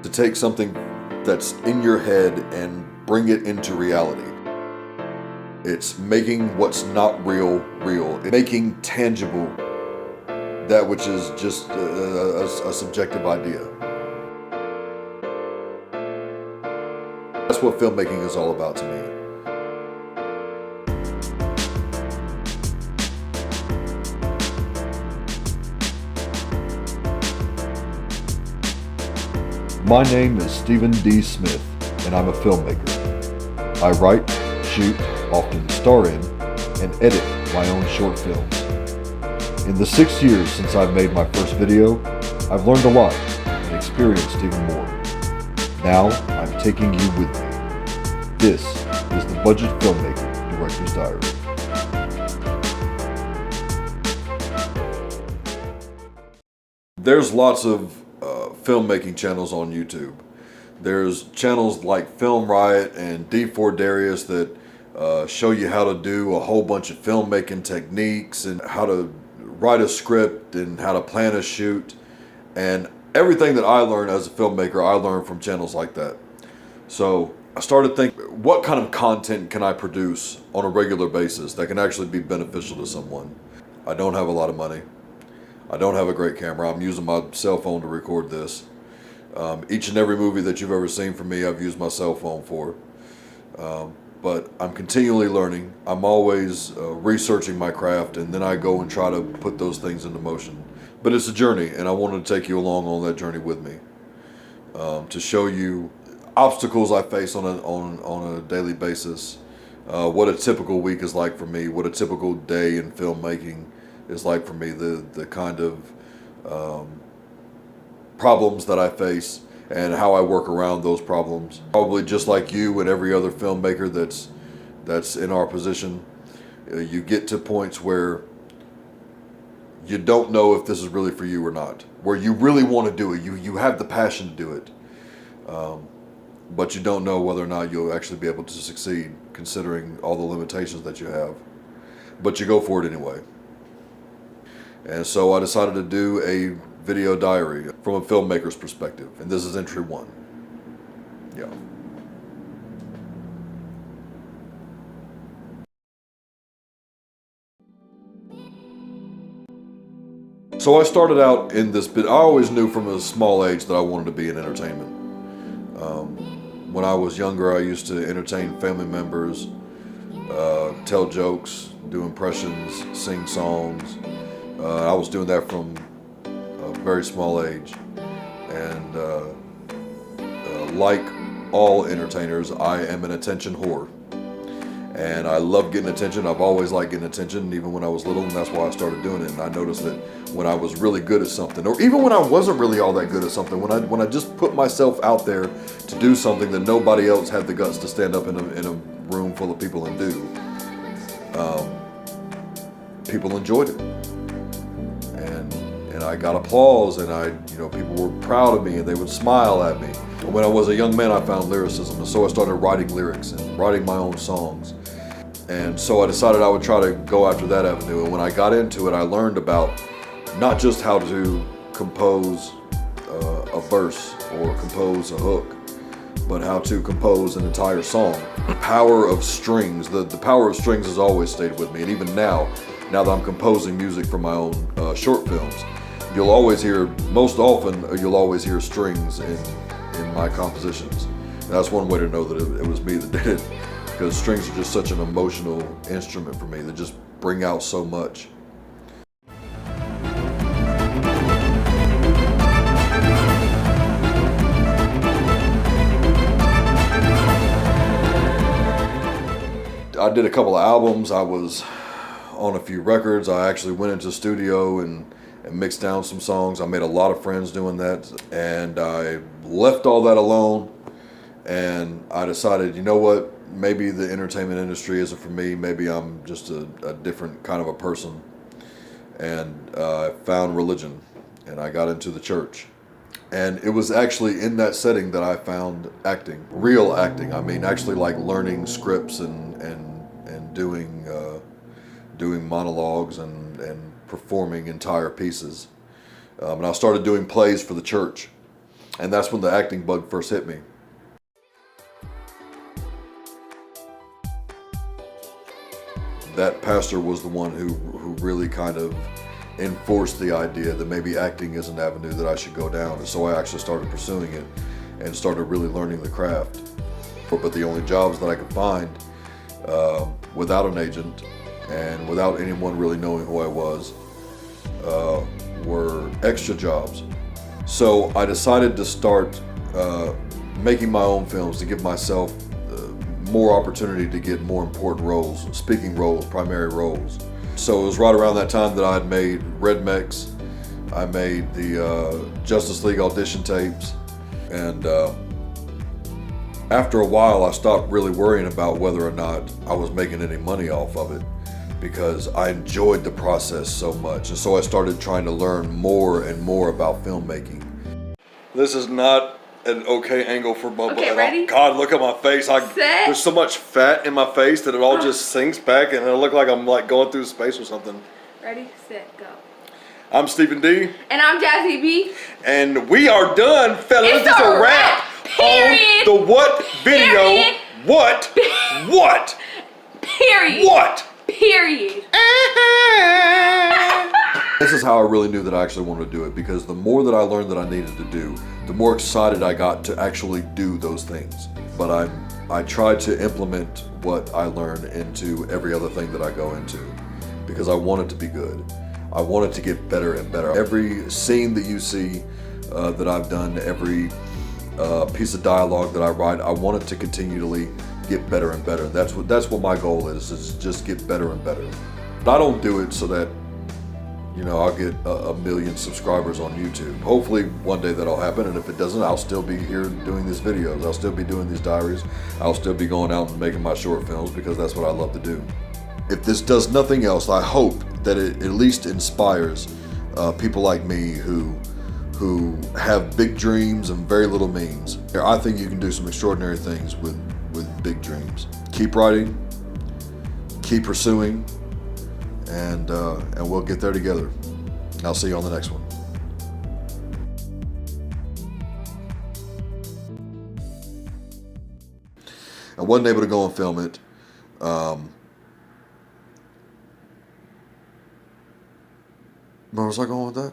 to take something that's in your head and bring it into reality. It's making what's not real, real. It's making tangible that which is just a subjective idea. That's what filmmaking is all about to me. My name is Stephen D. Smith, and I'm a filmmaker. I write, shoot, often star in, and edit my own short films. In the 6 years since I've made my first video, I've learned a lot and experienced even more. Now, I'm taking you with me. This is the Budget Filmmaker Director's Diary. There's lots of filmmaking channels on YouTube. There's channels like Film Riot and D4 Darius that show you how to do a whole bunch of filmmaking techniques and how to write a script and how to plan a shoot. And everything that I learned as a filmmaker, I learned from channels like that. So I started thinking, what kind of content can I produce on a regular basis that can actually be beneficial to someone? I don't have a lot of money. I don't have a great camera. I'm using my cell phone to record this. Each and every movie that you've ever seen from me, I've used my cell phone for. But I'm continually learning. I'm always researching my craft, and then I go and try to put those things into motion. But it's a journey, and I wanted to take you along on that journey with me, to show you obstacles I face on a daily basis, what a typical week is like for me, what a typical day in filmmaking is like for me, the kind of problems that I face and how I work around those problems. Probably just like you and every other filmmaker that's in our position, you get to points where you don't know if this is really for you or not, where you really want to do it. You have the passion to do it, but you don't know whether or not you'll actually be able to succeed considering all the limitations that you have. But you go for it anyway. And so I decided to do a video diary from a filmmaker's perspective, and this is entry one. Yeah. So I started out in this bit. I always knew from a small age that I wanted to be in entertainment. When I was younger, I used to entertain family members, tell jokes, do impressions, sing songs. I was doing that from a very small age, and like all entertainers, I am an attention whore, and I love getting attention. I've always liked getting attention, even when I was little, and that's why I started doing it. And I noticed that when I was really good at something, or even when I wasn't really all that good at something, when I just put myself out there to do something that nobody else had the guts to stand up in a room full of people and do, people enjoyed it. And I got applause, and people were proud of me, and they would smile at me. When I was a young man, I found lyricism, and so I started writing lyrics and writing my own songs. And so I decided I would try to go after that avenue. And when I got into it, I learned about not just how to compose a verse or compose a hook, but how to compose an entire song. The power of strings, the power of strings has always stayed with me. And even now that I'm composing music for my own short films, most often you'll always hear strings in my compositions. And that's one way to know that it was me that did it, because strings are just such an emotional instrument for me. They just bring out so much. I did a couple of albums. I was on a few records. I actually went into the studio and mixed down some songs. I made a lot of friends doing that, and I left all that alone, and I decided, you know what, maybe the entertainment industry isn't for me. Maybe I'm just a different kind of a person. And I found religion, and I got into the church. And it was actually in that setting that I found acting, real acting. I mean, actually like learning scripts and doing monologues and performing entire pieces. And I started doing plays for the church. And that's when the acting bug first hit me. That pastor was the one who really kind of enforced the idea that maybe acting is an avenue that I should go down. And so I actually started pursuing it and started really learning the craft. But the only jobs that I could find without an agent and without anyone really knowing who I was were extra jobs. So I decided to start making my own films to give myself more opportunity to get more important roles, speaking roles, primary roles. So it was right around that time that I had made Red Mex, I made the Justice League audition tapes, and after a while I stopped really worrying about whether or not I was making any money off of it, because I enjoyed the process so much. And so I started trying to learn more and more about filmmaking. This is not an okay angle for Bubba. Okay, ready? God, look at my face. There's so much fat in my face that it all just sinks back and it'll look like I'm like going through space or something. Ready, set, go. I'm Stephen D. And I'm Jazzy B. And we are done, fellas. It's a wrap. Period. On the what video? Period. What? What? Period. What? Period. This is how I really knew that I actually wanted to do it, because the more that I learned that I needed to do, the more excited I got to actually do those things. But I tried to implement what I learned into every other thing that I go into, because I want it to be good. I want it to get better and better. Every scene that you see that I've done, every piece of dialogue that I write, I want it to continually get better and better. That's what my goal is just get better and better. But I don't do it so that, you know, I'll get a million subscribers on YouTube. Hopefully one day that'll happen, and if it doesn't, I'll still be here doing these videos. I'll still be doing these diaries. I'll still be going out and making my short films, because that's what I love to do. If this does nothing else, I hope that it at least inspires people like me who have big dreams and very little means. I think you can do some extraordinary things with big dreams. Keep writing, keep pursuing, and we'll get there together. I'll see you on the next one. I wasn't able to go and film it. Where was I going with that?